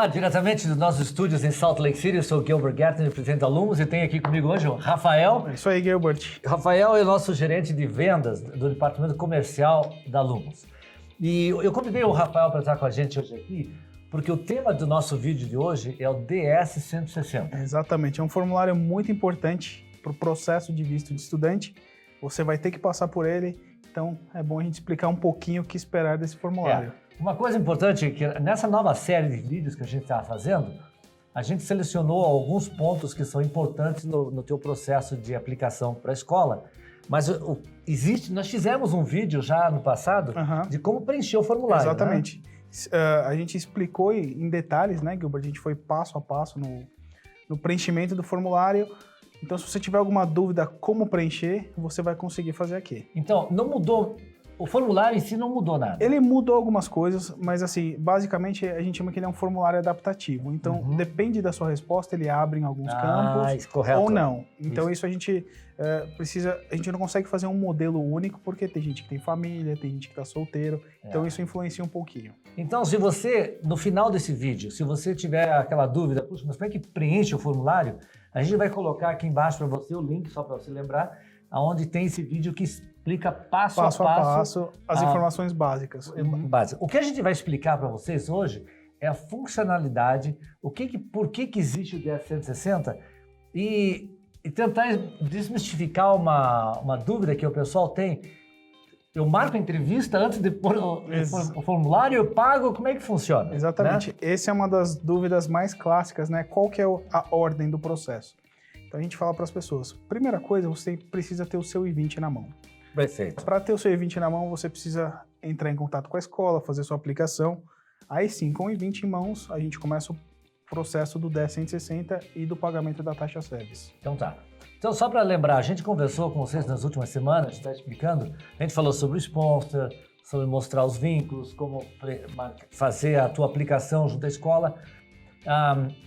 diretamente dos nossos estúdios em Salt Lake City. Eu sou o Gilbert Gatlin, presidente da Lumos, e tenho aqui comigo hoje o Rafael. É isso aí, Gilbert. Rafael é o nosso gerente de vendas do departamento comercial da Lumos. E eu convidei o Rafael para estar com a gente hoje aqui, porque o tema do nosso vídeo de hoje é o DS-160. Exatamente, é um formulário muito importante para o processo de visto de estudante. Você vai ter que passar por ele, então é bom a gente explicar um pouquinho o que esperar desse formulário. Uma coisa importante é que nessa nova série de vídeos que a gente está fazendo, a gente selecionou alguns pontos que são importantes no teu processo de aplicação para a escola. Mas nós fizemos um vídeo já no passado de como preencher o formulário. Exatamente. Né? A gente explicou em detalhes, né, Gilbert? A gente foi passo a passo no preenchimento do formulário. Então, se você tiver alguma dúvida como preencher, você vai conseguir fazer aqui. Então, não mudou. O formulário em si não mudou nada. Ele mudou algumas coisas, mas assim, basicamente a gente chama que ele é um formulário adaptativo. Então, depende da sua resposta, ele abre em alguns campos correto. ou não. Então, isso a gente a gente não consegue fazer um modelo único, porque tem gente que tem família, tem gente que está solteiro, então isso influencia um pouquinho. Então, se você, no final desse vídeo, se você tiver aquela dúvida, puxa, mas como é que preenche o formulário? A gente vai colocar aqui embaixo para você o link, só para você lembrar, onde tem esse vídeo que explica passo a passo as informações básicas. O que a gente vai explicar para vocês hoje é a funcionalidade, por que existe o DS-160 e tentar desmistificar uma dúvida que o pessoal tem. Eu marco a entrevista antes de pôr o formulário, eu pago, como é que funciona? Exatamente. Né? Essa é uma das dúvidas mais clássicas, né? Qual que é a ordem do processo? Então a gente fala para as pessoas, primeira coisa, você precisa ter o seu I-20 na mão. Perfeito. Para ter o seu I-20 na mão, você precisa entrar em contato com a escola, fazer sua aplicação. Aí sim, com o I-20 em mãos, a gente começa o processo do DS-160 e do pagamento da taxa SEVES. Então tá. Então só para lembrar, a gente conversou com vocês nas últimas semanas, está explicando, a gente falou sobre o sponsor, sobre mostrar os vínculos, como fazer a tua aplicação junto à escola.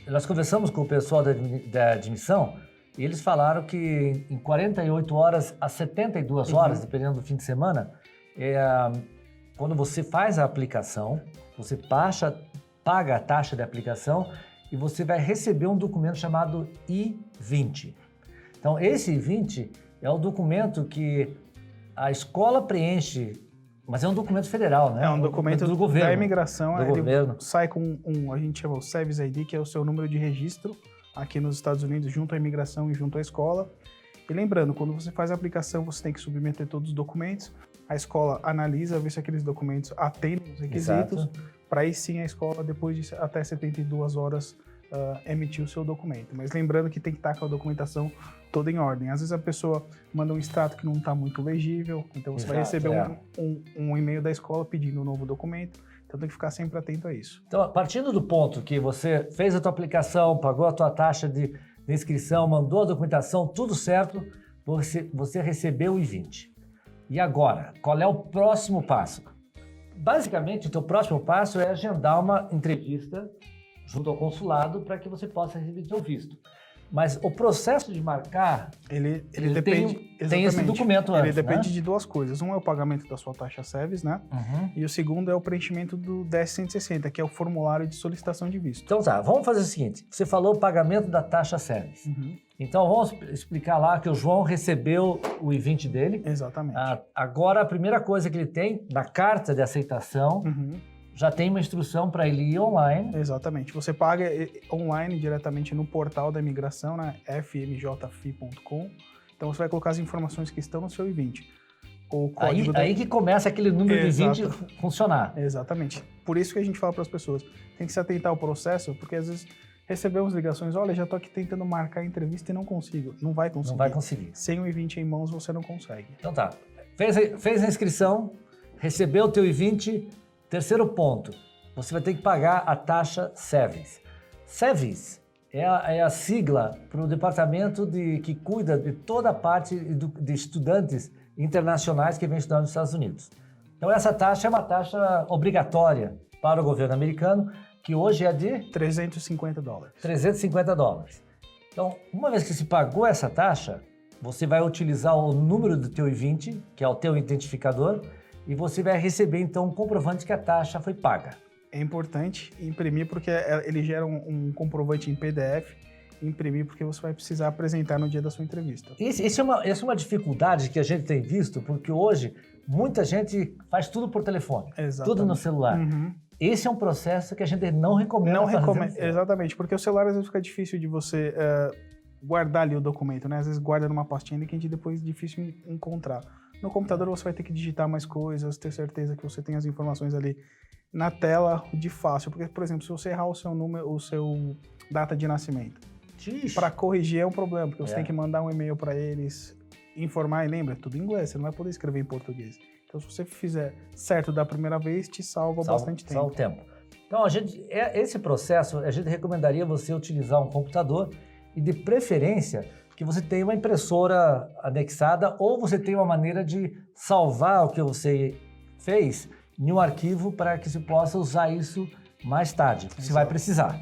Nós conversamos com o pessoal da admissão, e eles falaram que em 48 horas a 72 horas, dependendo do fim de semana, quando você faz a aplicação, você paga a taxa de aplicação e você vai receber um documento chamado I-20. Então, esse I-20 é o documento que a escola preenche, mas é um documento federal, né? É um documento do governo, da imigração. Do governo. Sai com a gente chama o SEVES ID, que é o seu número de registro aqui nos Estados Unidos, junto à imigração e junto à escola. E lembrando, quando você faz a aplicação, você tem que submeter todos os documentos. A escola analisa, vê se aqueles documentos atendem os requisitos, para aí sim a escola, depois de até 72 horas, emitir o seu documento. Mas lembrando que tem que estar com a documentação toda em ordem. Às vezes a pessoa manda um extrato que não está muito legível, então você vai receber um e-mail da escola pedindo um novo documento. Então tem que ficar sempre atento a isso. Então, partindo do ponto que você fez a tua aplicação, pagou a tua taxa de inscrição, mandou a documentação, tudo certo, você recebeu o I-20. E agora, qual é o próximo passo? Basicamente, o teu próximo passo é agendar uma entrevista junto ao consulado para que você possa receber seu visto. Mas o processo de marcar, ele depende, tem esse documento antes, ele depende né? de duas coisas. Um é o pagamento da sua taxa SEVES, né? E o segundo é o preenchimento do DS-160, que é o formulário de solicitação de visto. Então tá, vamos fazer o seguinte. Você falou o pagamento da taxa SEVES. Então vamos explicar lá que o João recebeu o I-20 dele. Exatamente. Agora a primeira coisa que ele tem, na carta de aceitação, já tem uma instrução para ele ir online. Exatamente. Você paga online diretamente no portal da imigração, né? fmjfi.com. Então você vai colocar as informações que estão no seu I-20. O código aí que começa aquele número de 20 funcionar. Exatamente. Por isso que a gente fala para as pessoas, tem que se atentar ao processo, porque às vezes recebemos ligações, olha, já estou aqui tentando marcar a entrevista e não consigo. Não vai conseguir. Não vai conseguir. Sem o I-20 em mãos você não consegue. Então tá. Fez a inscrição, recebeu o teu I-20. Terceiro ponto, você vai ter que pagar a taxa SEVES. SEVES é a sigla para o departamento que cuida de toda a parte de estudantes internacionais que vêm estudar nos Estados Unidos. Então essa taxa é uma taxa obrigatória para o governo americano, que hoje é de $350. $350. Então, uma vez que se pagou essa taxa, você vai utilizar o número do teu I-20, que é o teu identificador, e você vai receber, então, um comprovante que a taxa foi paga. É importante imprimir porque ele gera um comprovante em PDF, imprimir porque você vai precisar apresentar no dia da sua entrevista. Essa é uma dificuldade que a gente tem visto, porque hoje muita gente faz tudo por telefone, tudo no celular. Esse é um processo que a gente não recomenda fazer. Exatamente, porque o celular às vezes fica difícil de você guardar ali o documento, né? Às vezes guarda numa pastinha que a gente depois é difícil encontrar. No computador você vai ter que digitar mais coisas, ter certeza que você tem as informações ali na tela de fácil. Porque, por exemplo, se você errar o seu número, o seu data de nascimento, para corrigir é um problema, porque você tem que mandar um e-mail para eles, informar, e lembra, é tudo em inglês, você não vai poder escrever em português. Então, se você fizer certo da primeira vez, te salva bastante tempo. Salva o tempo. Então, esse processo, a gente recomendaria você utilizar um computador e, de preferência, que você tenha uma impressora anexada ou você tenha uma maneira de salvar o que você fez em um arquivo para que você possa usar isso mais tarde. Você vai precisar,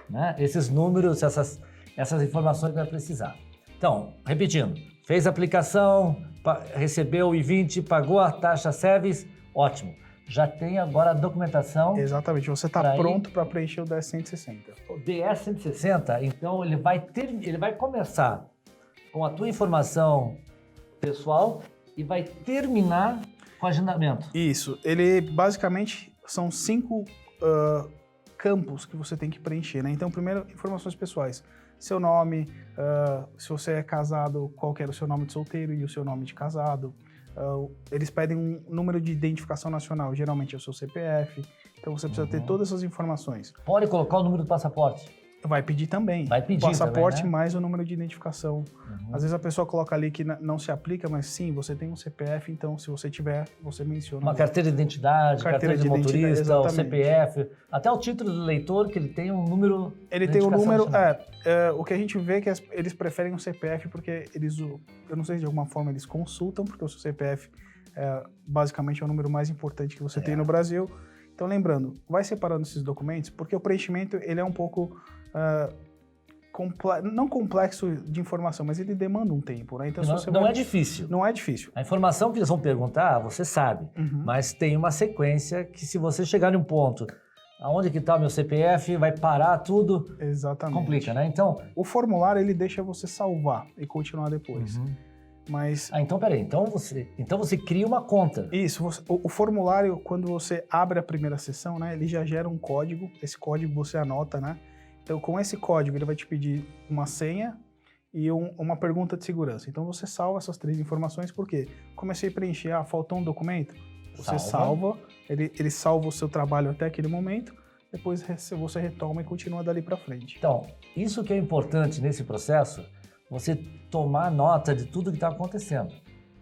né? Esses números, essas informações vai precisar. Então, repetindo, fez a aplicação, recebeu o I-20, pagou a taxa service, ótimo. Já tem agora a documentação. Exatamente, você está pronto para preencher o DS-160. O DS-160, então, ele vai começar com a tua informação pessoal e vai terminar com agendamento. Isso, ele basicamente são 5 campos que você tem que preencher, né? Então, primeiro, informações pessoais. Seu nome, se você é casado, qual que era o seu nome de solteiro e o seu nome de casado. Eles pedem um número de identificação nacional, geralmente é o seu CPF. Então, você precisa ter todas essas informações. Pode colocar o número do passaporte. Vai pedir também. Vai pedir passaporte também, né? Mais o número de identificação. Às vezes a pessoa coloca ali que não se aplica, mas sim, você tem um CPF, então se você tiver, você menciona. Uma carteira de identidade, carteira de motorista, exatamente. O CPF, até o título do eleitor, que ele tem um número. Ele tem um número. O que a gente vê é que eles preferem o CPF porque eu não sei se de alguma forma eles consultam, porque o seu CPF basicamente é o número mais importante que você tem no Brasil. Então, lembrando, vai separando esses documentos, porque o preenchimento ele é um pouco não complexo de informação, mas ele demanda um tempo, né? Então, não é difícil. Não é difícil. A informação que eles vão perguntar, você sabe, mas tem uma sequência que se você chegar em um ponto, aonde que está o meu CPF, vai parar tudo. Exatamente. Complica, né? Então, o formulário ele deixa você salvar e continuar depois. Mas... então, peraí. Então você cria uma conta. Isso. O formulário, quando você abre a primeira sessão, né, ele já gera um código. Esse código você anota, né? Então, com esse código, ele vai te pedir uma senha e uma pergunta de segurança. Então, você salva essas 3 informações, porque comecei a preencher, faltou um documento, você salva, ele salva o seu trabalho até aquele momento, depois você retoma e continua dali para frente. Então, isso que é importante nesse processo, você tomar nota de tudo que está acontecendo.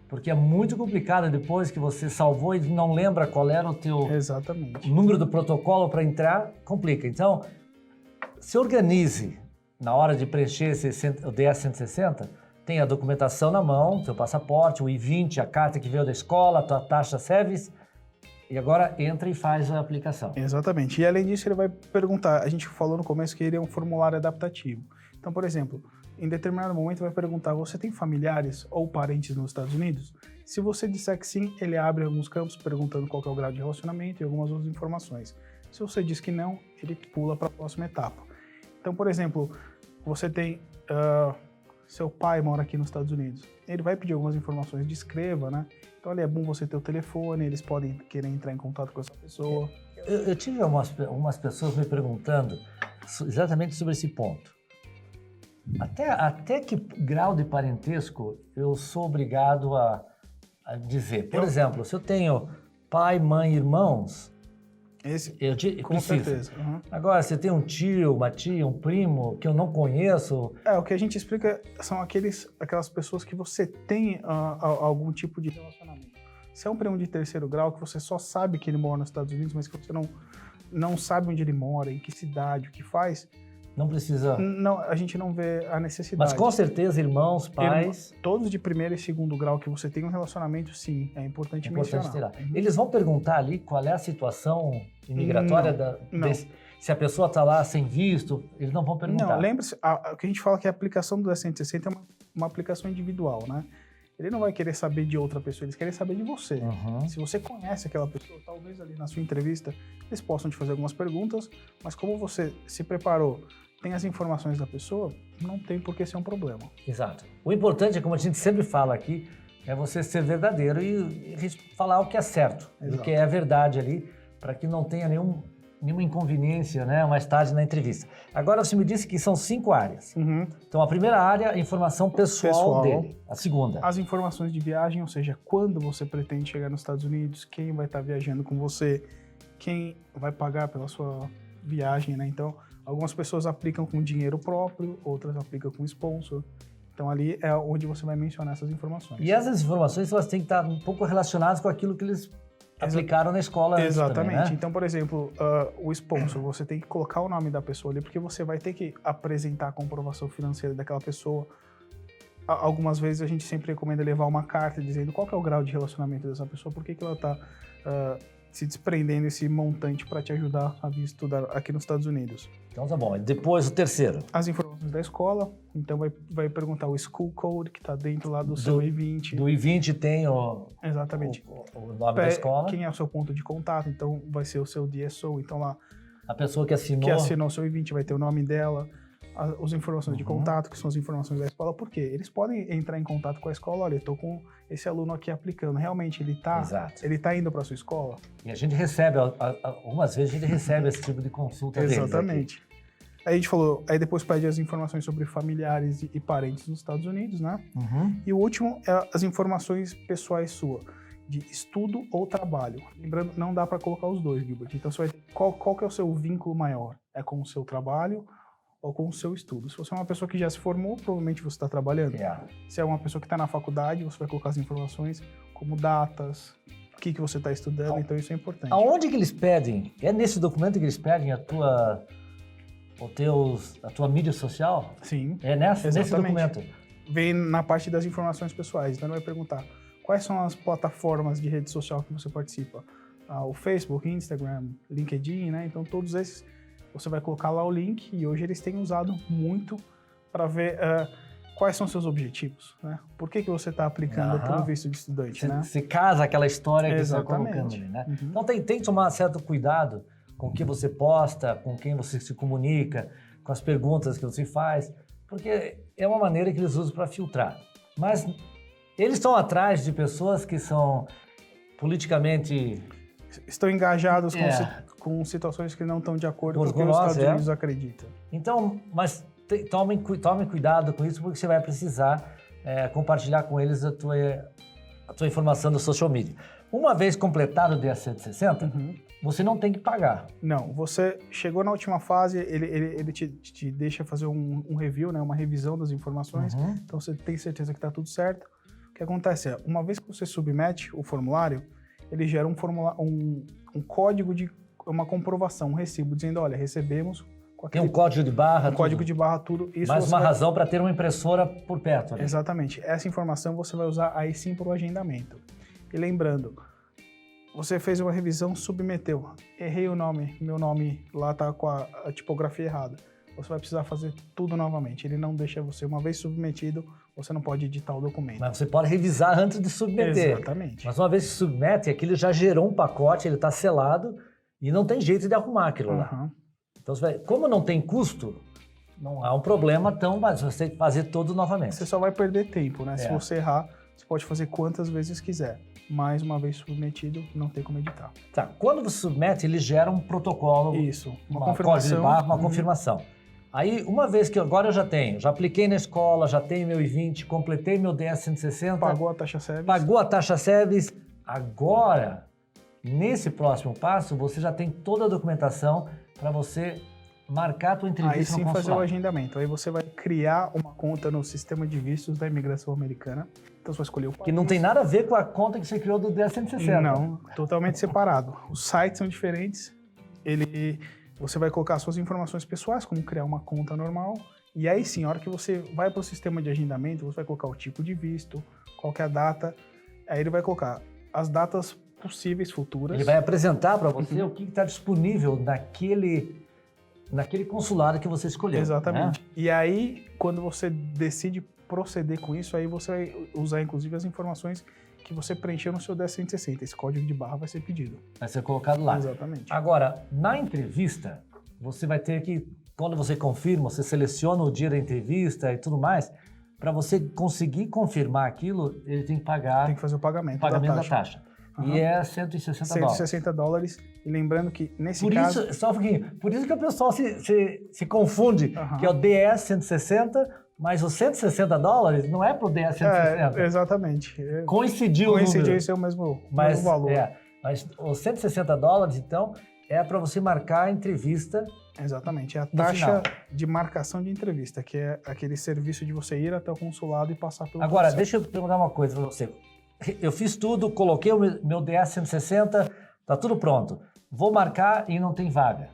Porque é muito complicado depois que você salvou e não lembra qual era o teu número do protocolo para entrar, complica. Então, se organize na hora de preencher o DS-160, tem a documentação na mão, seu passaporte, o I-20, a carta que veio da escola, a tua taxa service, e agora entra e faz a aplicação. Exatamente. E além disso, ele vai perguntar, a gente falou no começo que ele é um formulário adaptativo. Então, por exemplo, em determinado momento vai perguntar, você tem familiares ou parentes nos Estados Unidos? Se você disser que sim, ele abre alguns campos perguntando qual que é o grau de relacionamento e algumas outras informações. Se você diz que não, ele pula para a próxima etapa. Então, por exemplo, você tem... seu pai mora aqui nos Estados Unidos. Ele vai pedir algumas informações, descreva, né? Então, ali é bom você ter o telefone, eles podem querer entrar em contato com essa pessoa. Eu tive algumas pessoas me perguntando exatamente sobre esse ponto. Até que grau de parentesco eu sou obrigado a dizer? Por exemplo, se eu tenho pai, mãe, irmãos, com certeza. Agora, se tem um tio, uma tia, um primo que eu não conheço... O que a gente explica são aquelas pessoas que você tem algum tipo de relacionamento. Se é um primo de 3º grau, que você só sabe que ele mora nos Estados Unidos, mas que você não sabe onde ele mora, em que cidade, o que faz... Não precisa... Não, a gente não vê a necessidade. Mas com certeza, irmãos, pais... Todos de 1º e 2º grau que você tem um relacionamento, sim, é importante mencionar. Eles vão perguntar ali qual é a situação imigratória se a pessoa está lá sem visto, eles não vão perguntar. Não, lembre-se, o que a gente fala que a aplicação do DS-160 é uma aplicação individual, né? ele não vai querer saber de outra pessoa, eles querem saber de você. Uhum. Se você conhece aquela pessoa, talvez ali na sua entrevista eles possam te fazer algumas perguntas, mas como você se preparou, tem as informações da pessoa, não tem por que ser um problema. Exato. O importante é, como a gente sempre fala aqui, é você ser verdadeiro e falar o que é certo, o que é verdade ali, para que não tenha nenhuma inconveniência, né, mais tarde na entrevista. Agora você me disse que são 5 áreas. Uhum. Então a primeira área, a informação pessoal dele. A segunda. As informações de viagem, ou seja, quando você pretende chegar nos Estados Unidos, quem vai estar viajando com você, quem vai pagar pela sua viagem, né? Então, algumas pessoas aplicam com dinheiro próprio, outras aplicam com sponsor. Então, ali é onde você vai mencionar essas informações. E essas informações, elas têm que estar um pouco relacionadas com aquilo que eles aplicaram na escola. Exatamente. Também, né? Então, por exemplo, o sponsor, você tem que colocar o nome da pessoa ali, porque você vai ter que apresentar a comprovação financeira daquela pessoa. Algumas vezes a gente sempre recomenda levar uma carta dizendo qual que é o grau de relacionamento dessa pessoa, por que ela está se desprendendo esse montante para te ajudar a vir estudar aqui nos Estados Unidos. Então tá bom. E depois o terceiro. As informações da escola, então vai perguntar o school code que está dentro lá do seu I-20. Do I-20 tem Exatamente. o nome da escola. Quem é o seu ponto de contato, então vai ser o seu DSO, então lá... A pessoa que assinou o seu I-20 vai ter o nome dela, as informações de contato, que são as informações da escola, por quê? Eles podem entrar em contato com a escola, olha, eu estou com esse aluno aqui aplicando, realmente ele tá indo para a sua escola? E a gente recebe, algumas vezes a gente recebe esse tipo de consulta deles. Exatamente. Aí a gente falou, aí depois pede as informações sobre familiares e parentes nos Estados Unidos, né? Uhum. E o último é as informações pessoais suas, de estudo ou trabalho. Lembrando, não dá para colocar os dois, Gilbert. Então, você vai ter, qual que é o seu vínculo maior? É com o seu trabalho ou com o seu estudo? Se você é uma pessoa que já se formou, provavelmente você está trabalhando. Se é uma pessoa que está na faculdade, você vai colocar as informações como datas, o que você está estudando, então isso é importante. Aonde que eles pedem? É nesse documento que eles pedem a tua mídia social? Sim. É nesse documento? Vem na parte das informações pessoais. Então, ele vai perguntar quais são as plataformas de rede social que você participa. O Facebook, Instagram, LinkedIn, né? Então, todos esses, você vai colocar lá o link e hoje eles têm usado muito para ver quais são seus objetivos, né? Por que você está aplicando para o visto de estudante, né? Se casa aquela história que você está Exatamente. colocando ali, né? Uhum. Então, tem que tomar certo cuidado com o que você posta, com quem você se comunica, com as perguntas que você faz, porque é uma maneira que eles usam para filtrar. Mas eles estão atrás de pessoas que são politicamente... Estão engajados com situações que não estão de acordo com o que os Estados Unidos acreditam. Então, mas tome cuidado com isso, porque você vai precisar compartilhar com eles a tua informação do social media. Uma vez completado o DS-160, você não tem que pagar. Não, você chegou na última fase, ele te deixa fazer um review, né, uma revisão das informações, então você tem certeza que está tudo certo. O que acontece é, uma vez que você submete o formulário, ele gera um código de uma comprovação, um recibo, dizendo, olha, recebemos... Tem um código de barra, código de barra, tudo. Isso mais uma razão para ter uma impressora por perto. Ali. Exatamente. Essa informação você vai usar aí sim para o agendamento. E lembrando, você fez uma revisão, submeteu. Errei o nome, meu nome lá está com a tipografia errada. Você vai precisar fazer tudo novamente. Ele não deixa você, uma vez submetido, você não pode editar o documento. Mas você pode revisar antes de submeter. Exatamente. Mas uma vez que submete, aquilo já gerou um pacote, ele está selado e não tem jeito de arrumar aquilo lá. Então, como não tem custo, não há um problema tão, mas você tem que fazer tudo novamente. Você só vai perder tempo, né? Se você errar, você pode fazer quantas vezes quiser. Mais uma vez submetido, não tem como editar. Tá. Quando você submete, ele gera um protocolo. Isso. Uma confirmação. Uma confirmação. Aí, uma vez que agora eu já apliquei na escola, já tenho meu I-20, completei meu DS-160. Pagou a taxa SEVES. Pagou a taxa SEVES. Agora, nesse próximo passo, você já tem toda a documentação para você marcar a tua entrevista no consulado. Aí sim fazer o agendamento. Aí você vai criar uma conta no sistema de vistos da imigração americana. Então você vai escolher o país. Que não tem nada a ver com a conta que você criou do DS-160. Não, totalmente separado. Os sites são diferentes. Você vai colocar suas informações pessoais, como criar uma conta normal. E aí sim, a hora que você vai para o sistema de agendamento, você vai colocar o tipo de visto, qual que é a data. Aí ele vai colocar as datas possíveis futuras. Ele vai apresentar para você o que está disponível naquele consulado que você escolheu. Exatamente. Né? E aí, quando você decide proceder com isso, aí você vai usar inclusive as informações que você preencheu no seu DS-160. Esse código de barra vai ser pedido. Vai ser colocado lá. Exatamente. Agora, na entrevista, você vai ter que, quando você confirma, você seleciona o dia da entrevista e tudo mais, para você conseguir confirmar aquilo, ele tem que pagar... Tem que fazer o pagamento da taxa. Uhum. E é 160 dólares. 160 dólares. E lembrando que nesse Por caso... isso, só um pouquinho, por isso que o pessoal se confunde, que é o DS 160, mas os 160 dólares não é pro DS 160. Exatamente. Coincidiu o número. Isso é o mesmo valor. Mas os 160 dólares, então, é para você marcar a entrevista. Exatamente. É a taxa de marcação de entrevista, que é aquele serviço de você ir até o consulado e passar pelo Agora, processo. deixa eu perguntar uma coisa para você. Eu fiz tudo, coloquei o meu DS 160, tá tudo pronto. Vou marcar e não tem vaga.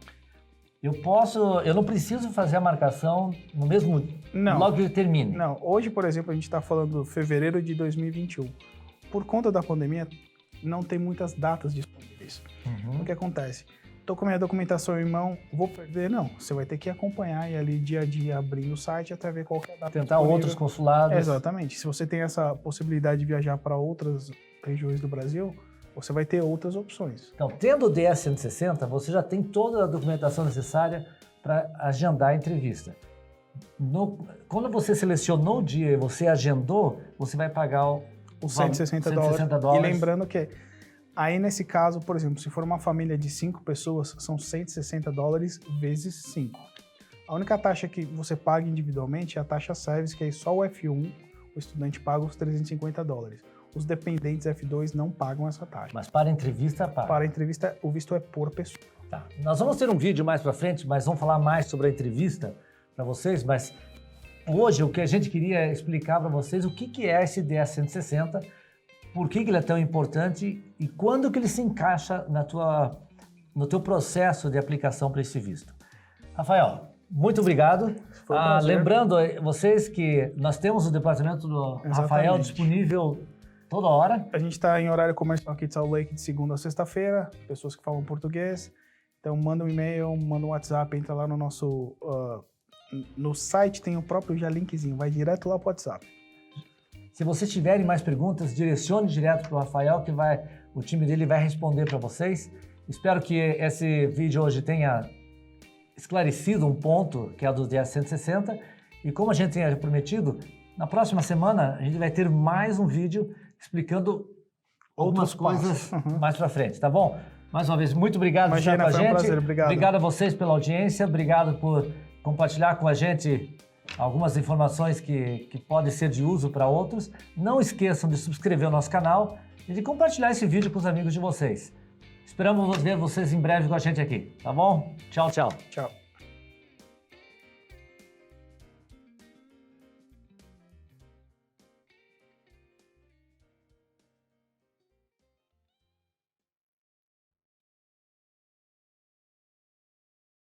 Eu não preciso fazer a marcação no mesmo... Não. Logo que termine. Não. Hoje, por exemplo, a gente está falando de fevereiro de 2021. Por conta da pandemia, não tem muitas datas disponíveis. O que acontece? Estou com a minha documentação em mão, vou perder? Não. Você vai ter que acompanhar e ali dia a dia abrindo o site até ver qual que é a data Tentar disponível. outros consulados. Exatamente. Se você tem essa possibilidade de viajar para outras regiões do Brasil, você vai ter outras opções. Então, tendo o DS 160, você já tem toda a documentação necessária para agendar a entrevista. Quando você selecionou o dia e você agendou, você vai pagar os 160 dólares. E lembrando que aí nesse caso, por exemplo, se for uma família de 5 pessoas, são 160 dólares vezes 5. A única taxa que você paga individualmente é a taxa service, que aí só o F1, o estudante paga os 350 dólares. Os dependentes F2 não pagam essa taxa. Mas para a entrevista, paga. Para a entrevista, o visto é por pessoa. Tá. Nós vamos ter um vídeo mais para frente, mas vamos falar mais sobre a entrevista para vocês, mas hoje o que a gente queria é explicar para vocês o que é esse DS 160, por que ele é tão importante e quando que ele se encaixa no teu processo de aplicação para esse visto. Rafael, muito obrigado. Foi um prazer. Lembrando vocês que nós temos o departamento do Rafael disponível toda hora. A gente está em horário comercial aqui de Salt Lake de segunda a sexta-feira, pessoas que falam português. Então manda um e-mail, manda um WhatsApp, entra lá no nosso... no site tem o próprio já linkzinho, vai direto lá para o WhatsApp. Se vocês tiverem mais perguntas, direcione direto para o Rafael, que o time dele vai responder para vocês. Espero que esse vídeo hoje tenha esclarecido um ponto, que é o do DS 160. E como a gente tinha prometido, na próxima semana a gente vai ter mais um vídeo explicando algumas coisas mais para frente, tá bom? Mais uma vez, muito obrigado por estar com a gente. Um prazer, obrigado. Obrigado a vocês pela audiência, obrigado por compartilhar com a gente algumas informações que podem ser de uso para outros. Não esqueçam de subscrever o nosso canal e de compartilhar esse vídeo com os amigos de vocês. Esperamos ver vocês em breve com a gente aqui, tá bom? Tchau, tchau. Tchau.